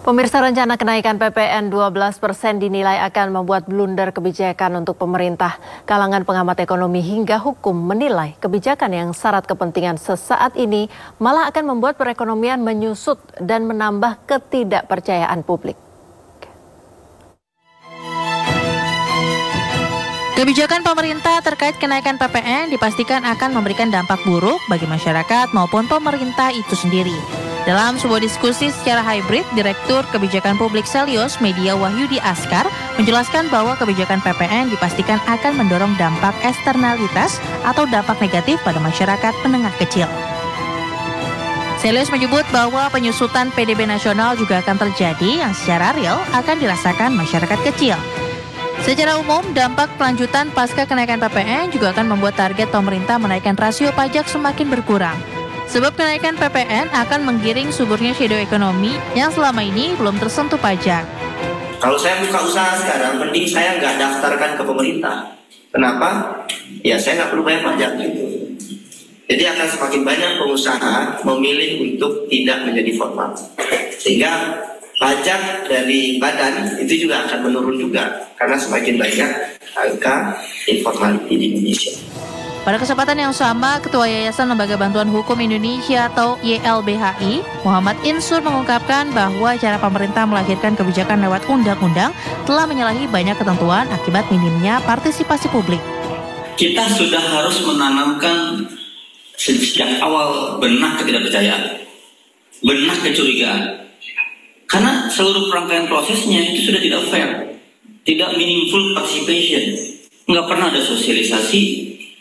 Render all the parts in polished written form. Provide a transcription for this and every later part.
Pemirsa, rencana kenaikan PPN 12% dinilai akan membuat blunder kebijakan untuk pemerintah. Kalangan pengamat ekonomi hingga hukum menilai kebijakan yang syarat kepentingan sesaat ini malah akan membuat perekonomian menyusut dan menambah ketidakpercayaan publik. Kebijakan pemerintah terkait kenaikan PPN dipastikan akan memberikan dampak buruk bagi masyarakat maupun pemerintah itu sendiri. Dalam sebuah diskusi secara hybrid, Direktur Kebijakan Publik Selios Media Wahyudi Askar menjelaskan bahwa kebijakan PPN dipastikan akan mendorong dampak eksternalitas atau dampak negatif pada masyarakat menengah kecil. Selios menyebut bahwa penyusutan PDB nasional juga akan terjadi yang secara real akan dirasakan masyarakat kecil. Secara umum, dampak kelanjutan pasca kenaikan PPN juga akan membuat target pemerintah menaikkan rasio pajak semakin berkurang. Sebab kenaikan PPN akan menggiring suburnya shadow ekonomi yang selama ini belum tersentuh pajak. Kalau saya buka usaha sekarang, mending saya nggak daftarkan ke pemerintah. Kenapa? Ya saya nggak perlu bayar pajak gitu. Jadi akan semakin banyak pengusaha memilih untuk tidak menjadi formal. Sehingga pajak dari badan itu juga akan menurun juga. Karena semakin banyak angka informality di Indonesia. Pada kesempatan yang sama, Ketua Yayasan Lembaga Bantuan Hukum Indonesia atau YLBHI, Muhammad Insur mengungkapkan bahwa cara pemerintah melahirkan kebijakan lewat undang-undang telah menyalahi banyak ketentuan akibat minimnya partisipasi publik. Kita sudah harus menanamkan sejak awal benak ketidakpercayaan, benak kecurigaan. Karena seluruh rangkaian prosesnya itu sudah tidak fair, tidak meaningful participation, nggak pernah ada sosialisasi,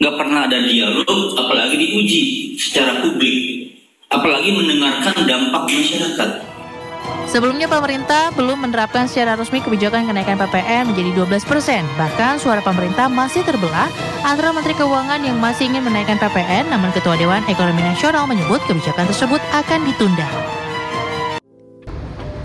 nggak pernah ada dialog, apalagi diuji secara publik, apalagi mendengarkan dampak masyarakat. Sebelumnya pemerintah belum menerapkan secara resmi kebijakan kenaikan PPN menjadi 12%. Bahkan suara pemerintah masih terbelah antara Menteri Keuangan yang masih ingin menaikkan PPN, namun Ketua Dewan Ekonomi Nasional menyebut kebijakan tersebut akan ditunda.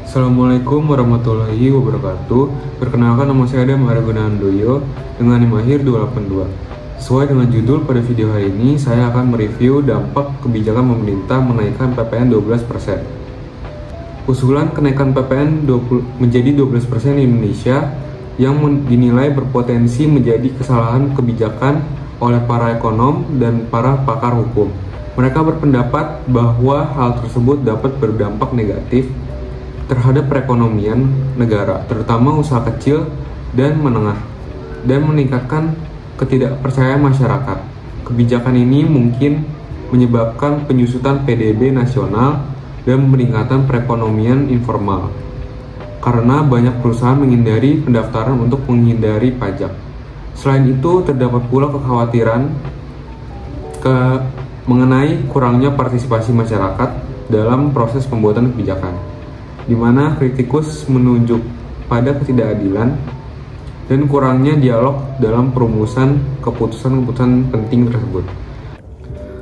Assalamualaikum warahmatullahi wabarakatuh. Perkenalkan, nama saya Adam Araguna Handoyo dengan NIM akhir 282. Sesuai dengan judul pada video hari ini, saya akan mereview dampak kebijakan pemerintah menaikkan PPN 12%. Usulan kenaikan PPN menjadi 12% di Indonesia yang dinilai berpotensi menjadi kesalahan kebijakan oleh para ekonom dan para pakar hukum. Mereka berpendapat bahwa hal tersebut dapat berdampak negatif terhadap perekonomian negara, terutama usaha kecil dan menengah, dan meningkatkan ketidakpercayaan masyarakat. Kebijakan ini mungkin menyebabkan penyusutan PDB nasional dan peningkatan perekonomian informal, karena banyak perusahaan menghindari pendaftaran untuk menghindari pajak. Selain itu, terdapat pula kekhawatiran mengenai kurangnya partisipasi masyarakat dalam proses pembuatan kebijakan, di mana kritikus menunjuk pada ketidakadilan dan kurangnya dialog dalam perumusan keputusan-keputusan penting tersebut.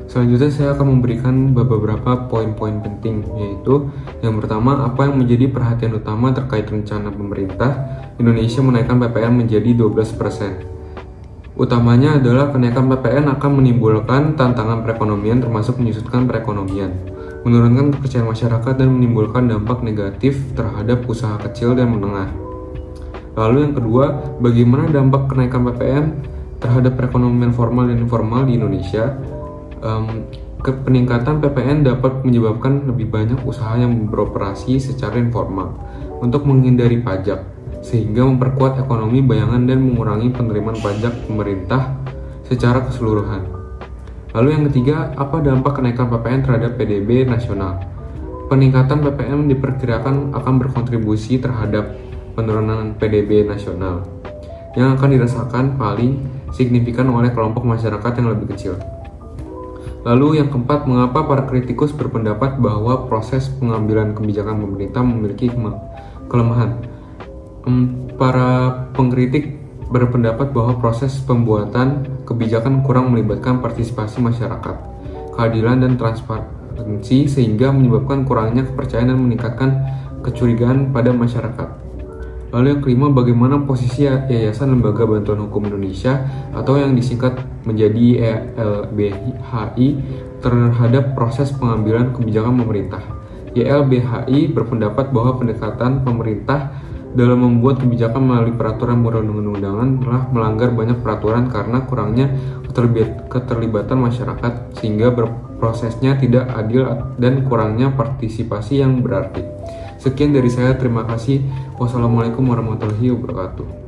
Selanjutnya saya akan memberikan beberapa poin-poin penting, yaitu yang pertama, apa yang menjadi perhatian utama terkait rencana pemerintah Indonesia menaikkan PPN menjadi 12%. Utamanya adalah kenaikan PPN akan menimbulkan tantangan perekonomian termasuk menyusutkan perekonomian, menurunkan kepercayaan masyarakat dan menimbulkan dampak negatif terhadap usaha kecil dan menengah. Lalu yang kedua, bagaimana dampak kenaikan PPN terhadap perekonomian formal dan informal di Indonesia? Peningkatan PPN dapat menyebabkan lebih banyak usaha yang beroperasi secara informal untuk menghindari pajak, sehingga memperkuat ekonomi bayangan dan mengurangi penerimaan pajak pemerintah secara keseluruhan. Lalu yang ketiga, apa dampak kenaikan PPN terhadap PDB nasional? Peningkatan PPN diperkirakan akan berkontribusi terhadap penurunan PDB nasional yang akan dirasakan paling signifikan oleh kelompok masyarakat yang lebih kecil. Lalu yang keempat, mengapa para kritikus berpendapat bahwa proses pengambilan kebijakan pemerintah memiliki kelemahan? Para pengkritik berpendapat bahwa proses pembuatan kebijakan kurang melibatkan partisipasi masyarakat, keadilan dan transparansi, sehingga menyebabkan kurangnya kepercayaan dan meningkatkan kecurigaan pada masyarakat. Lalu yang kelima, bagaimana posisi Yayasan Lembaga Bantuan Hukum Indonesia atau yang disingkat menjadi YLBHI terhadap proses pengambilan kebijakan pemerintah. YLBHI berpendapat bahwa pendekatan pemerintah dalam membuat kebijakan melalui peraturan perundang-undangan telah melanggar banyak peraturan karena kurangnya keterlibatan masyarakat sehingga prosesnya tidak adil dan kurangnya partisipasi yang berarti. Sekian dari saya, terima kasih. Wassalamualaikum warahmatullahi wabarakatuh.